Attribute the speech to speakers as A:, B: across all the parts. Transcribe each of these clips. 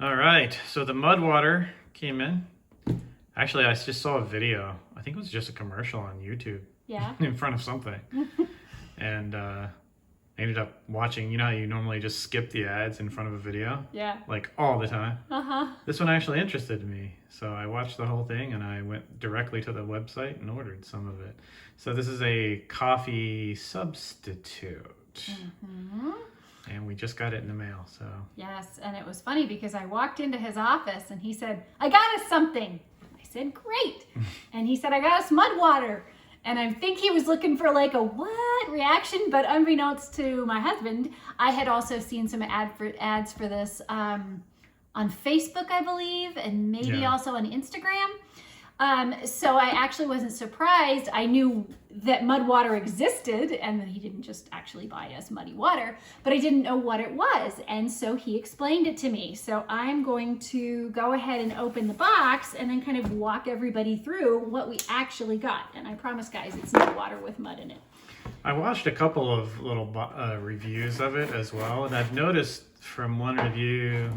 A: All right, so the mud water came in. Actually, I just saw a video. I think it was just a commercial on YouTube.
B: Yeah.
A: In front of something. And I ended up watching, you know how you normally just skip the ads in front of a video?
B: Yeah.
A: Like all the time.
B: Uh-huh.
A: This one actually interested me. So I watched the whole thing and I went directly to the website and ordered some of it. So this is a coffee substitute.
B: Mm-hmm.
A: And we just got it in the mail, so.
B: Yes, and it was funny because I walked into his office and he said, I got us something. I said, great. And he said, I got us mud water. And I think he was looking for like a what reaction, but unbeknownst to my husband, I had also seen some ads for this on Facebook, I believe, and maybe also on Instagram. So I actually wasn't surprised. I knew that mud water existed and that he didn't just actually buy us muddy water, but I didn't know what it was. And so he explained it to me. So I'm going to go ahead and open the box and then kind of walk everybody through what we actually got. And I promise, guys, it's not water with mud in it.
A: I watched a couple of little reviews of it as well, and I've noticed from one review,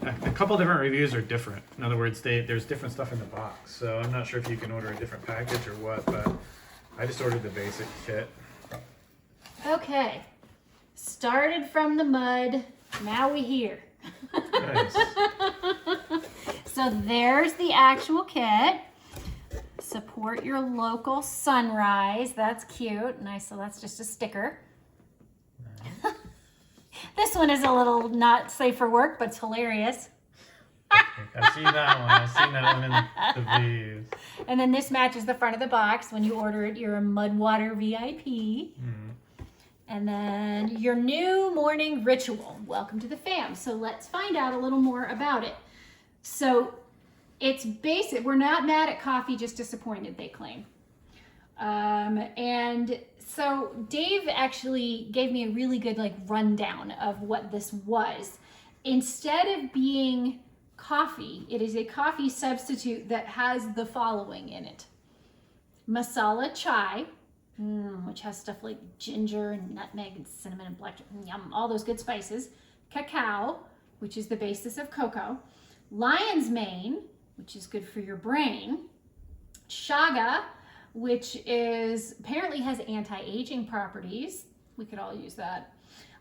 A: a couple different reviews are different. In other words, there's different stuff in the box. So I'm not sure if you can order a different package or what, but I just ordered the basic kit.
B: Okay, started from the mud, now we here.
A: Nice.
B: So there's the actual kit. Support your local sunrise. That's cute. Nice. So that's just a sticker. Nice. This one is a little not safe for work, but it's hilarious.
A: I've seen that one. I've seen that one in the videos.
B: And then this matches the front of the box. When you order it, you're a Mudwater VIP.
A: Mm-hmm.
B: And then your new morning ritual. Welcome to the fam. So let's find out a little more about it. So it's basic. We're not mad at coffee, just disappointed, they claim. And so Dave actually gave me a really good rundown of what this was. Instead of being coffee, it is a coffee substitute that has the following in it. Masala chai, which has stuff like ginger and nutmeg and cinnamon and black, yum, all those good spices. Cacao, which is the basis of cocoa. Lion's mane, which is good for your brain. Chaga, which apparently has anti-aging properties. We could all use that.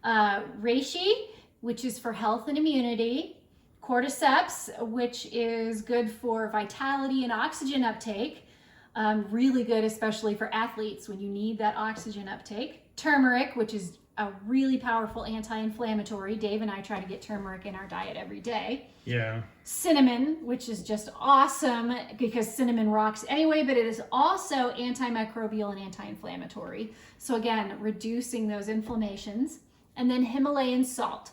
B: Reishi, which is for health and immunity. Cordyceps, which is good for vitality and oxygen uptake. Really good, especially for athletes when you need that oxygen uptake. Turmeric, which is a really powerful anti-inflammatory. Dave and I try to get turmeric in our diet every day.
A: Yeah.
B: Cinnamon, which is just awesome because cinnamon rocks anyway, but it is also antimicrobial and anti-inflammatory. So again, reducing those inflammations. And then Himalayan salt,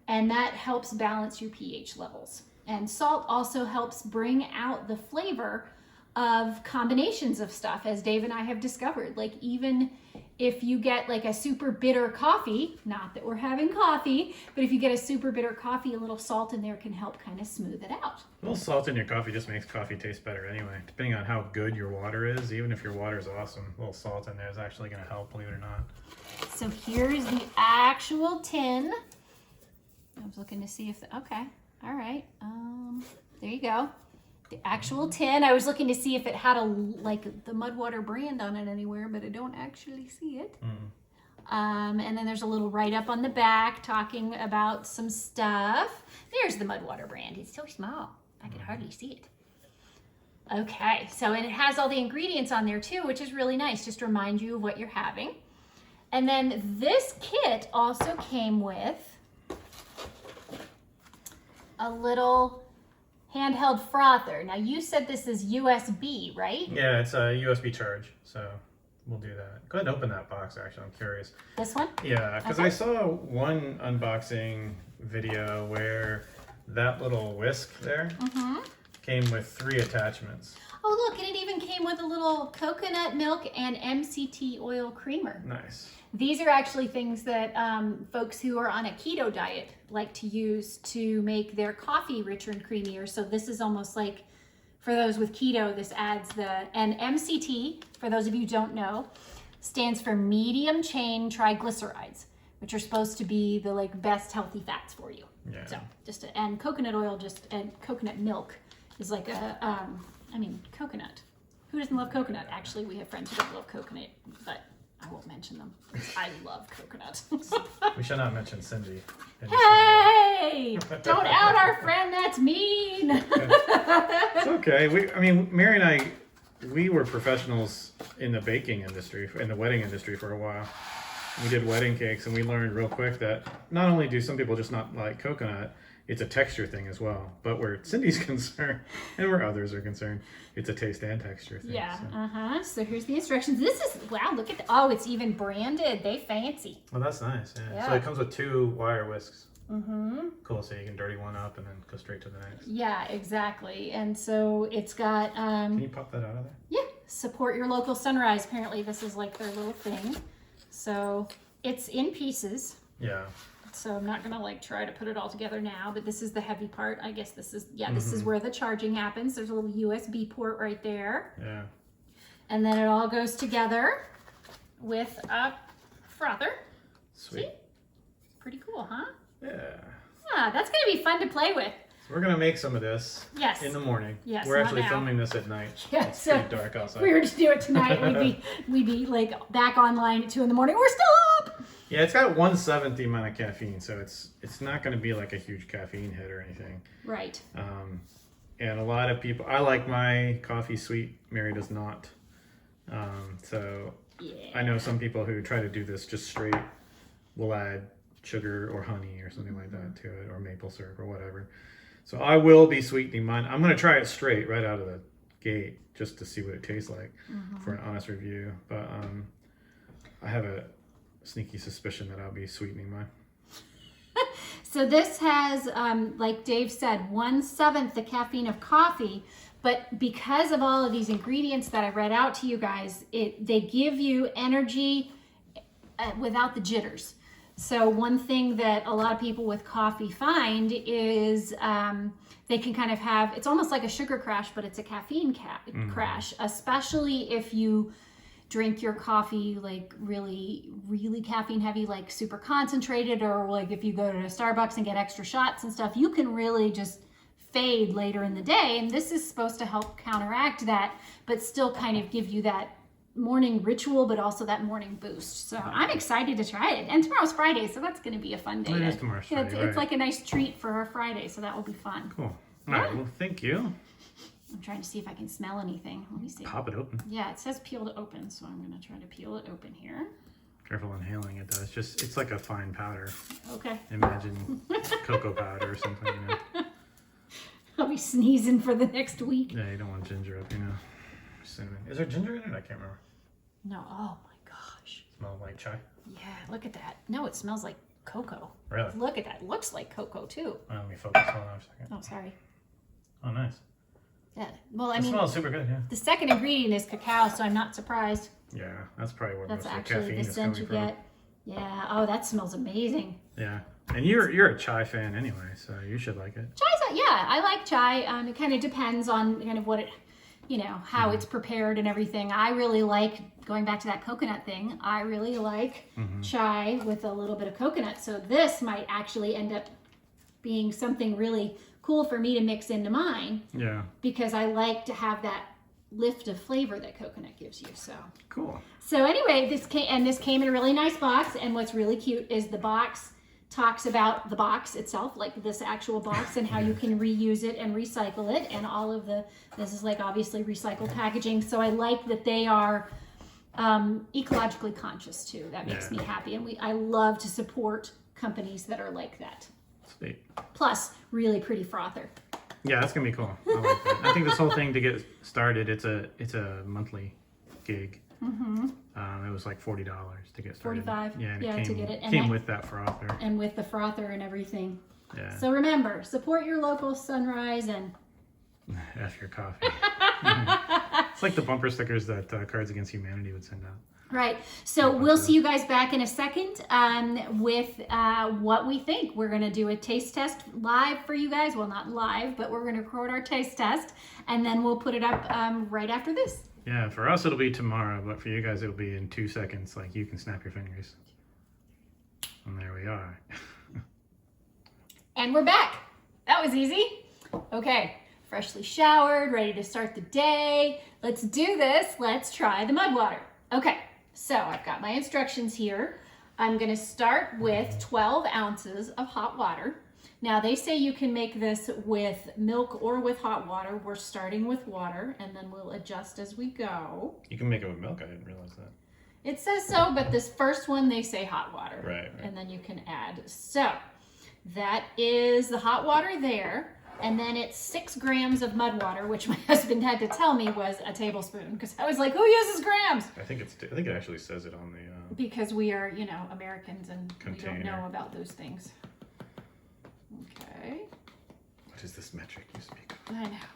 B: and that helps balance your pH levels. And salt also helps bring out the flavor of combinations of stuff, as Dave and I have discovered. Like even if you get like a super bitter coffee, not that we're having coffee, but if you get a super bitter coffee, a little salt in there can help kind of smooth it out.
A: A little salt in your coffee just makes coffee taste better anyway. Depending on how good your water is, even if your water is awesome, a little salt in there is actually going to help, believe it or not.
B: So here's the actual tin. I was looking to see if, okay, all right. There you go. The actual tin. I was looking to see if it had the Mudwater brand on it anywhere, but I don't actually see it. And then there's a little write-up on the back talking about some stuff. There's the Mudwater brand. It's so small, I can hardly see it. Okay, so and it has all the ingredients on there too, which is really nice. Just remind you of what you're having. And then this kit also came with a little handheld frother. Now you said this is USB, right?
A: Yeah, it's a USB charge, so we'll do that. Go ahead and open that box, actually. I'm curious.
B: This one?
A: Yeah, because
B: Okay.
A: I saw one unboxing video where that little whisk there came with 3 attachments.
B: Oh look, and it even came with a little coconut milk and MCT oil creamer.
A: Nice.
B: These are actually things that folks who are on a keto diet like to use to make their coffee richer and creamier. So this is almost like, for those with keto, this adds and MCT, for those of you who don't know, stands for medium chain triglycerides, which are supposed to be the best healthy fats for you.
A: Yeah.
B: So and coconut oil and coconut milk is like coconut. Who doesn't love coconut? Actually, we have friends who don't love coconut, but I won't mention them. I love coconut.
A: We shall not mention Cindy.
B: Hey! Don't out our friend. That's mean.
A: It's okay. Mary and I, we were professionals in the baking industry, in the wedding industry for a while. We did wedding cakes, and we learned real quick that not only do some people just not like coconut, it's a texture thing as well. But where Cindy's concerned, and where others are concerned, it's a taste and texture thing.
B: Yeah, So here's the instructions. This is, wow, look at it's even branded. They fancy.
A: Well, that's nice. Yeah. So it comes with 2 wire whisks.
B: Mm-hmm.
A: Cool. So you can dirty one up and then go straight to the next.
B: Yeah, exactly. And so it's got...
A: Can you pop that out of there?
B: Yeah. Support your local sunrise. Apparently this is like their little thing. So it's in pieces.
A: Yeah.
B: So I'm not going to like try to put it all together now, but this is the heavy part. I guess this is, this is where the charging happens. There's a little USB port right there.
A: Yeah.
B: And then it all goes together with a frother.
A: Sweet.
B: See? Pretty cool, huh?
A: Yeah.
B: Ah, that's going to be fun to play with.
A: So we're going to make some of this
B: Yes.
A: in the morning.
B: Yes,
A: We're
B: not
A: actually
B: now.
A: filming this at night.
B: Yeah,
A: It's
B: so
A: pretty dark outside.
B: if we were to do it tonight, we'd be like back online at 2 a.m. We're still up.
A: Yeah, it's got 1/7 the amount of caffeine, so it's not going to be like a huge caffeine hit or anything.
B: Right.
A: And a lot of people, I like my coffee sweet. Mary does not. So
B: Yeah.
A: I know some people who try to do this just straight will add sugar or honey or something like that to it, or maple syrup or whatever. So I will be sweetening mine. I'm going to try it straight right out of the gate just to see what it tastes like for an honest review. But I have a sneaky suspicion that I'll be sweetening mine.
B: So this has, like Dave said, 1/7 the caffeine of coffee, but because of all of these ingredients that I read out to you guys, they give you energy without the jitters. So one thing that a lot of people with coffee find is they can kind of have, it's almost like a sugar crash, but it's a caffeine crash, especially if you drink your coffee like really, really caffeine heavy, like super concentrated, or like if you go to Starbucks and get extra shots and stuff, you can really just fade later in the day. And this is supposed to help counteract that, but still kind of give you that morning ritual, but also that morning boost. So I'm excited to try it. And tomorrow's Friday, so that's going to be a fun day.
A: It is tomorrow's Friday,
B: It's like a nice treat for our Friday, so that will be fun.
A: Cool. All right, well, thank you.
B: I'm trying to see if I can smell anything. Let me see.
A: Pop it open.
B: Yeah, it says peel to open, so I'm going to try to peel it open here.
A: Careful inhaling it, though. It's like a fine powder.
B: Okay.
A: Imagine cocoa powder or something, you know.
B: I'll be sneezing for the next week.
A: Yeah, you don't want ginger up, you know. Cinnamon. Is there ginger in it? I can't remember.
B: No, oh my gosh.
A: Smells like chai.
B: Yeah, look at that. No, it smells like cocoa.
A: Really?
B: Look at that. It looks like cocoa too.
A: Let me focus on that for a second.
B: Oh, sorry.
A: Oh, nice.
B: Yeah. Well, I
A: It
B: mean,
A: smells super good, yeah.
B: the second ingredient is cacao, so I'm not surprised.
A: Yeah, that's probably where
B: That's
A: most of the
B: actually
A: caffeine
B: the
A: is
B: scent
A: coming
B: you
A: from.
B: get. Yeah. Oh, that smells amazing.
A: Yeah, and you're a chai fan anyway, so you should like it.
B: Yeah, I like chai. It kind of depends on kind of what it, how it's prepared and everything. I really like, going back to that coconut thing, I really like chai with a little bit of coconut. So this might actually end up being something really cool for me to mix into mine. Yeah. Because I like to have that lift of flavor that coconut gives you. So
A: cool.
B: So anyway, this came in a really nice box, and what's really cute is the box talks about the box itself, like this actual box, and how you can reuse it and recycle it, and all of this is like obviously recycled packaging. So I like that they are ecologically conscious too. That makes me happy, and I love to support companies that are like that.
A: Sweet.
B: Plus, really pretty frother.
A: Yeah, that's gonna be cool. I like that. I think this whole thing to get started, it's a monthly gig. It was like $40 to get started.
B: $45.
A: Yeah, and it
B: to get it. And
A: came with that frother.
B: And with the frother and everything.
A: Yeah.
B: So remember, support your local sunrise and
A: F your coffee. It's like the bumper stickers that Cards Against Humanity would send out.
B: Right. So we'll see you guys back in a second with what we think. We're going to do a taste test live for you guys. Well, not live, but we're going to record our taste test, and then we'll put it up right after this.
A: Yeah, for us it'll be tomorrow, but for you guys it'll be in 2 seconds. Like, you can snap your fingers. And there we are.
B: And we're back. That was easy. Okay, freshly showered, ready to start the day. Let's do this. Let's try the mud water. Okay, so I've got my instructions here. I'm gonna start with 12 ounces of hot water. Now they say you can make this with milk or with hot water. We're starting with water and then we'll adjust as we go.
A: You can make it with milk. I didn't realize that.
B: It says so, but this first one they say hot water.
A: Right.
B: And then you can add. So that is the hot water there. And then it's 6 grams of mud water, which my husband had to tell me was a tablespoon because I was like, who uses grams?
A: I think it actually says it on the
B: Because we are, Americans and
A: container.
B: we don't know about those things. Okay.
A: What is this metric you speak of?
B: I know.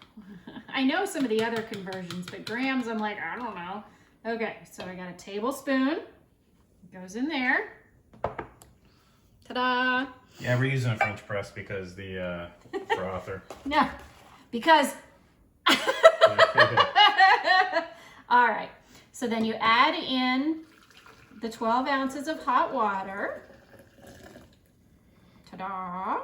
B: I know some of the other conversions, but grams, I'm like, I don't know. Okay, so I got a tablespoon. It goes in there. Ta-da!
A: Yeah, we're using a French press because the frother.
B: No, because... All right, so then you add in the 12 ounces of hot water. Ta-da!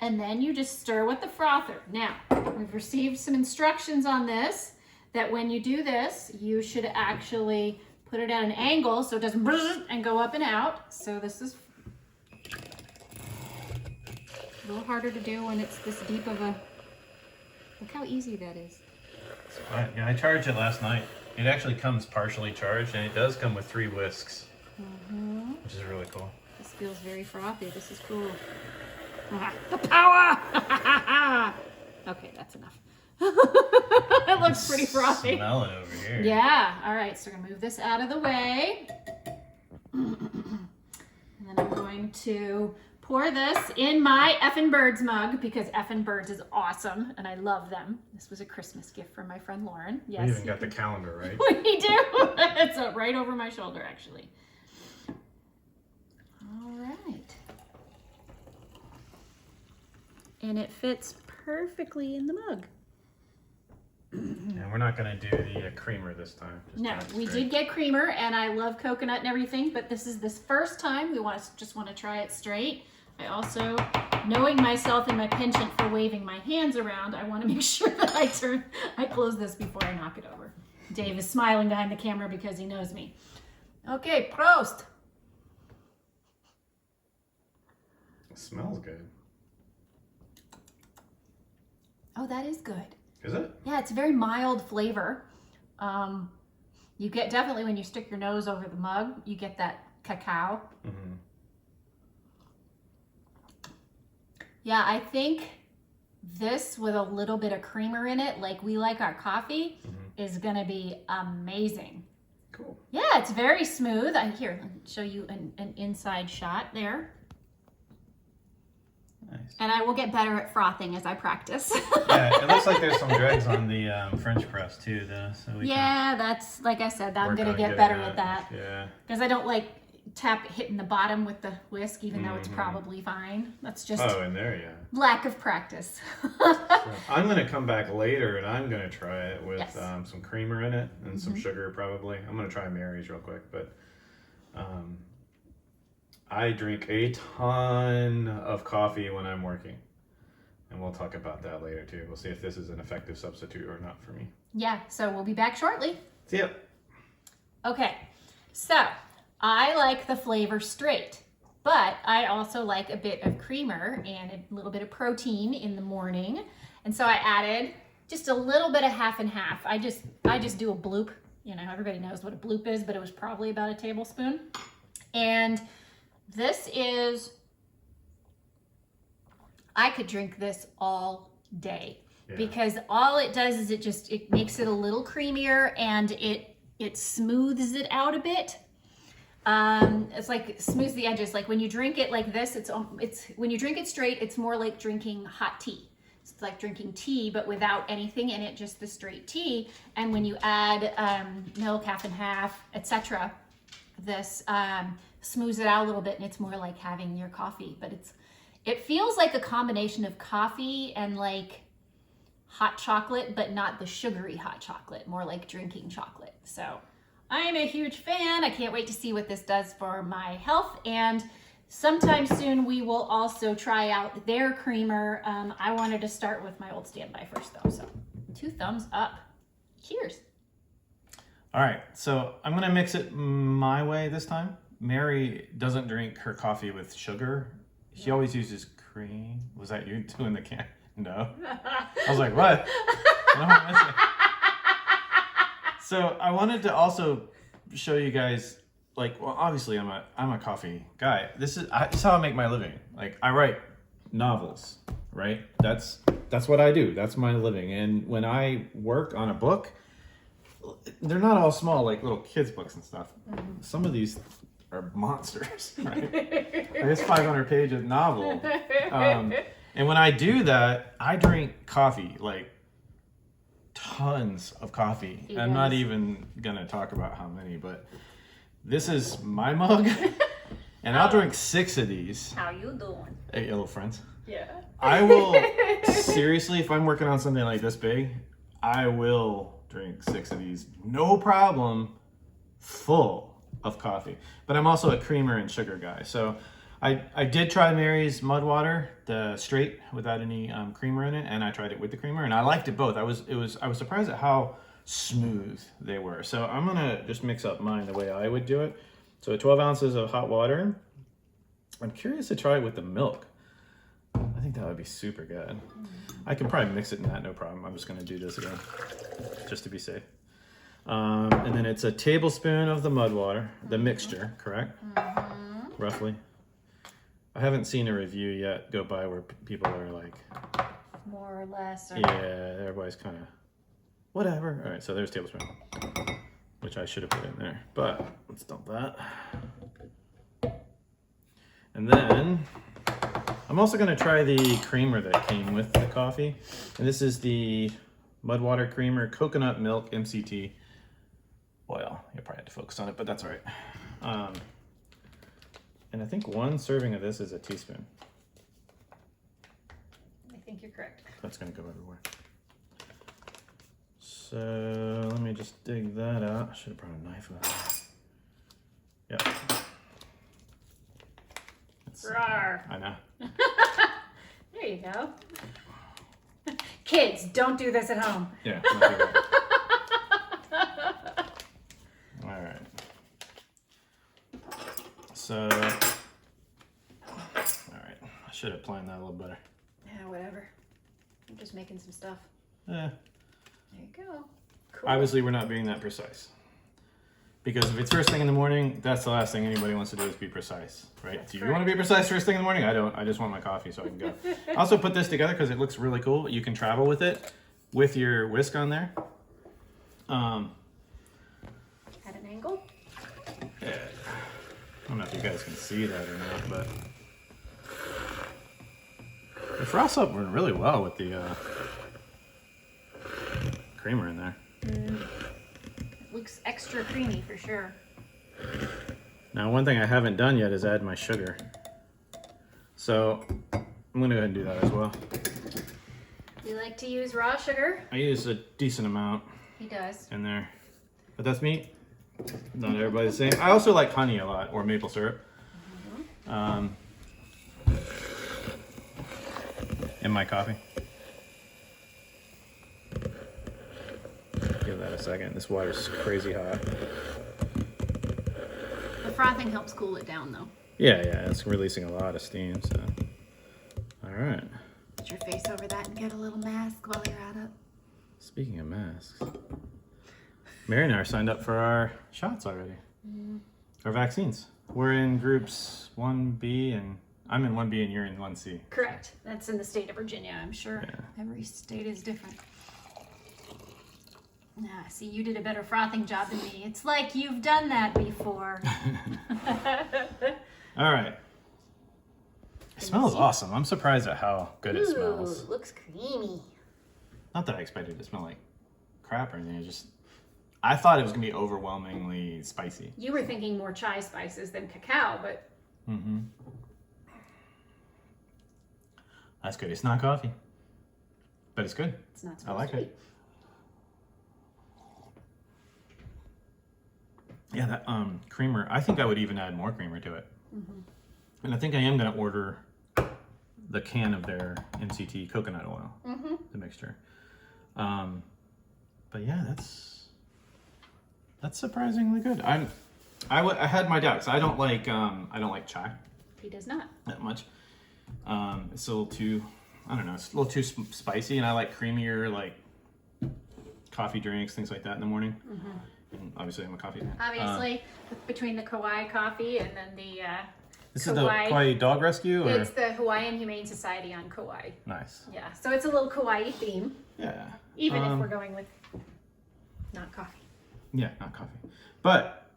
B: And then you just stir with the frother. Now, we've received some instructions on this, that when you do this, you should actually put it at an angle so it doesn't and go up and out. So this is a little harder to do when it's this deep of a, look how easy that is.
A: Yeah, I charged it last night. It actually comes partially charged, and it does come with 3 whisks, which is really cool.
B: This feels very frothy. This is cool. The power! Okay, that's enough. It looks pretty frothy.
A: Smell it over here.
B: Yeah. All right, so we're gonna move this out of the way. And then I'm going to pour this in my Effin' Birds mug because Effin' Birds is awesome and I love them. This was a Christmas gift from my friend Lauren. Yes.
A: We even got the calendar, right?
B: We do. It's right over my shoulder, actually. All right. And it fits perfectly in the mug.
A: And we're not going to do the creamer this time.
B: No, we did get creamer, and I love coconut and everything, but this is this first time we just want to try it straight. I also, knowing myself and my penchant for waving my hands around, I want to make sure that I close this before I knock it over. Dave is smiling behind the camera because he knows me. Okay, Prost.
A: It smells good.
B: Oh, that is good.
A: Is it?
B: Yeah, it's a very mild flavor. You get definitely when you stick your nose over the mug, you get that cacao.
A: Mm-hmm.
B: Yeah, I think this with a little bit of creamer in it, like we like our coffee, is gonna be amazing.
A: Cool.
B: Yeah, it's very smooth. Here, let me show you an inside shot there.
A: Nice.
B: And I will get better at frothing as I practice.
A: Yeah, it looks like there's some dregs on the French press too, though. So we
B: that's like I said, I'm gonna get
A: getting
B: better at that.
A: Yeah.
B: Because I don't like hitting the bottom with the whisk, even though it's probably fine. That's just
A: in there, yeah.
B: lack of practice.
A: So I'm gonna come back later and I'm gonna try it with
B: Yes.
A: some creamer in it and some sugar probably. I'm gonna try Mary's real quick, but I drink a ton of coffee when I'm working. And we'll talk about that later too. We'll see if this is an effective substitute or not for me.
B: Yeah, so we'll be back shortly.
A: See ya.
B: Okay, so I like the flavor straight, but I also like a bit of creamer and a little bit of protein in the morning. And so I added just a little bit of half and half. I just do a bloop. You know, everybody knows what a bloop is, but it was probably about a tablespoon. And this is, I could drink this all day because all it does is it makes it a little creamier and it smooths it out a bit. It's like smooths the edges. Like when you drink it like this, it's when you drink it straight, it's more like drinking hot tea. It's like drinking tea, but without anything in it, just the straight tea. And when you add milk, half and half, etc., this smooths it out a little bit, and it's more like having your coffee. But it feels like a combination of coffee and like hot chocolate, but not the sugary hot chocolate, more like drinking chocolate. So I'm a huge fan. I can't wait to see what this does for my health and sometime soon we will also try out their creamer. I wanted to start with my old standby first though, so 2 thumbs up. Cheers.
A: All right, so I'm gonna mix it my way this time. Mary doesn't drink her coffee with sugar. She always uses cream. Was that you doing the can? No. I was like, what? What am I missing? So I wanted to also show you guys, like, well, obviously I'm a coffee guy. This is how I make my living. Like, I write novels, right? That's what I do. That's my living. And when I work on a book, they're not all small, like little kids' books and stuff. Some of these are monsters, right? Like it's 500-page novel. And when I do that, I drink coffee, like tons of coffee. I'm not even gonna talk about how many, but this is my mug, and I'll drink 6 of these.
B: How you doing?
A: Hey, little friends.
B: Yeah.
A: I will, seriously, if I'm working on something like this big, I will drink 6 of these, no problem, full of coffee. But I'm also a creamer and sugar guy. So I did try Mary's mud water, the straight without any creamer in it, and I tried it with the creamer, and I liked it both. I was surprised at how smooth they were. So I'm gonna just mix up mine the way I would do it. So 12 ounces of hot water. I'm curious to try it with the milk. I think that would be super good. I can probably mix it in that, no problem. I'm just gonna do this again, just to be safe. And then it's a tablespoon of the mud water, the mixture, correct? Roughly. I haven't seen a review yet go by where people are like,
B: More or less. Or...
A: yeah, everybody's kind of whatever. All right, so there's a tablespoon, which I should have put in there, but let's dump that. And then I'm also going to try the creamer that came with the coffee. And this is the mud water creamer, coconut milk, MCT oil. You probably had to focus on it, but that's all right. And I think 1 serving of this is a teaspoon.
B: I think you're correct.
A: That's going to go everywhere. So let me just dig that out. I should have brought a knife with it. Yep.
B: Rawr.
A: I know.
B: There you go. Kids, don't do this at home.
A: Yeah. All right. So, all right. I should have planned that a little better.
B: Yeah, whatever. I'm just making some stuff.
A: Yeah.
B: There you go. Cool.
A: Obviously, we're not being that precise. Because if it's first thing in the morning, that's the last thing anybody wants to do is be precise, right?
B: That's
A: do you
B: correct.
A: want to be precise first thing in the morning? I don't. I just want my coffee so I can go. I also put this together because it looks really cool. You can travel with it with your whisk on there.
B: At an angle?
A: Yeah. I don't know if you guys can see that or not, but it froths up really well with the creamer in there.
B: It looks extra creamy for sure.
A: Now, one thing I haven't done yet is add my sugar. So I'm gonna go ahead and do that as well.
B: You like to use raw sugar?
A: I use a decent amount
B: He does.
A: in there, but that's me. Not everybody's the same. I also like honey a lot, or maple syrup. In my coffee. Give that a second. This water's crazy hot.
B: The frothing helps cool it down though.
A: Yeah, it's releasing a lot of steam, so. All right.
B: Put your face over that and get a little mask while you're at it.
A: Speaking of masks, Mary and I are signed up for our shots already. Our vaccines. We're in groups 1B, and I'm in 1B and you're in 1C.
B: Correct. That's in the state of Virginia, I'm sure.
A: Yeah.
B: Every state is different. Ah, see, you did a better frothing job than me. It's like you've done that before.
A: All right. It smells awesome. I'm surprised at how good it smells.
B: Looks creamy.
A: Not that I expected it to smell like crap or anything. I thought it was gonna be overwhelmingly spicy.
B: You were thinking more chai spices than cacao, but
A: That's good. It's not coffee, but it's good.
B: it's not
A: I
B: supposed
A: like
B: to be.
A: it. Yeah, that creamer. I think I would even add more creamer to it. And I think I am going to order the can of their MCT coconut oil, the mixture. But yeah, that's surprisingly good. I had my doubts. I don't like chai
B: He does not.
A: that much. It's a little too, I don't know, it's a little too spicy, and I like creamier, like coffee drinks, things like that in the morning. And obviously, I'm a coffee man.
B: Obviously, between the Kauai coffee and then the
A: This is the Kauai Dog Rescue, or
B: it's the Hawaiian Humane Society on Kauai.
A: nice.
B: Yeah, so it's a little Kauai theme,
A: Yeah.
B: even if we're going with not coffee.
A: Yeah, not coffee. But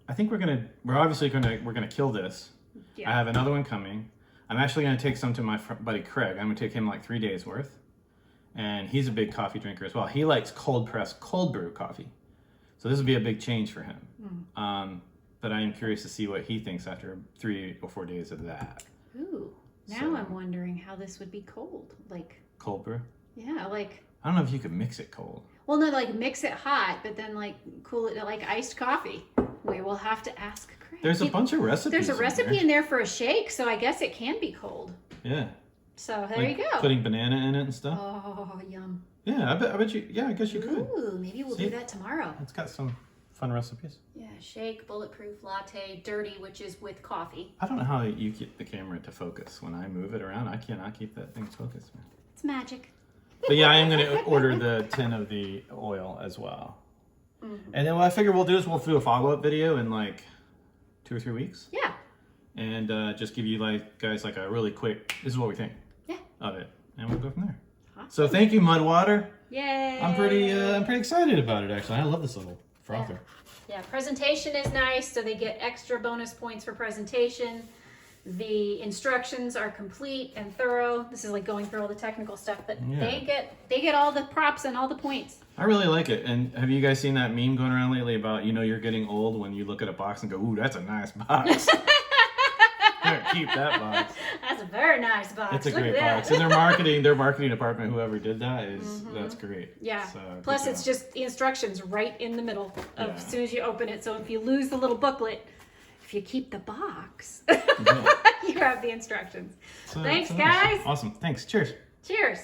A: I think we're obviously gonna kill this.
B: Yeah.
A: I have another one coming. I'm actually gonna take some to my buddy Craig. I'm gonna take him like 3 days worth, and he's a big coffee drinker as well. He likes cold pressed, cold brew coffee, so this would be a big change for him. But I am curious to see what he thinks after 3 or 4 days of that.
B: Ooh, now
A: So-
B: I'm wondering how this would be cold. Like,
A: Cold brew.
B: yeah, like,
A: I don't know if you could mix it cold.
B: well, no, like mix it hot, but then like cool it like iced coffee. We will have to ask Craig.
A: There's a bunch of recipes.
B: There's a
A: in
B: recipe
A: there.
B: in there for a shake, so I guess it can be cold.
A: Yeah.
B: So there
A: Like
B: you go.
A: Putting banana in it and stuff.
B: Oh, yum.
A: Yeah, I bet you. Yeah, I guess you could.
B: Ooh, maybe we'll
A: See?
B: do that tomorrow.
A: It's got some fun recipes.
B: Yeah, shake, bulletproof latte, dirty, which is with coffee.
A: I don't know how you keep the camera to focus when I move it around. I cannot keep that thing focused, man.
B: It's magic.
A: But yeah, I am going to order the tin of the oil as well. And then what I figure we'll do is we'll do a follow-up video in like 2 or 3 weeks,
B: Yeah.
A: and just give you guys like a really quick. This is what we think.
B: Yeah.
A: Of it, and we'll go from there.
B: Awesome.
A: So thank you, Mudwater.
B: Yay.
A: I'm pretty excited about it actually. I love this little frother.
B: Yeah, presentation is nice, so they get extra bonus points for presentation. The instructions are complete and thorough. This is like going through all the technical stuff, but
A: Yeah.
B: they get all the props and all the points.
A: I really like it. And have you guys seen that meme going around lately about you're getting old when you look at a box and go, ooh, that's a nice box. Keep that box.
B: That's a very nice box.
A: It's a
B: Look
A: great
B: at that.
A: box. And their marketing department, whoever did that, that's great.
B: Yeah.
A: So, good
B: Plus,
A: job.
B: it's just the instructions right in the middle of
A: Yeah.
B: as soon as you open it. So if you lose the little booklet, if you keep the box,
A: Yeah.
B: you have the instructions.
A: So-
B: Thanks,
A: so nice.
B: guys.
A: Awesome. Thanks. Cheers.
B: Cheers.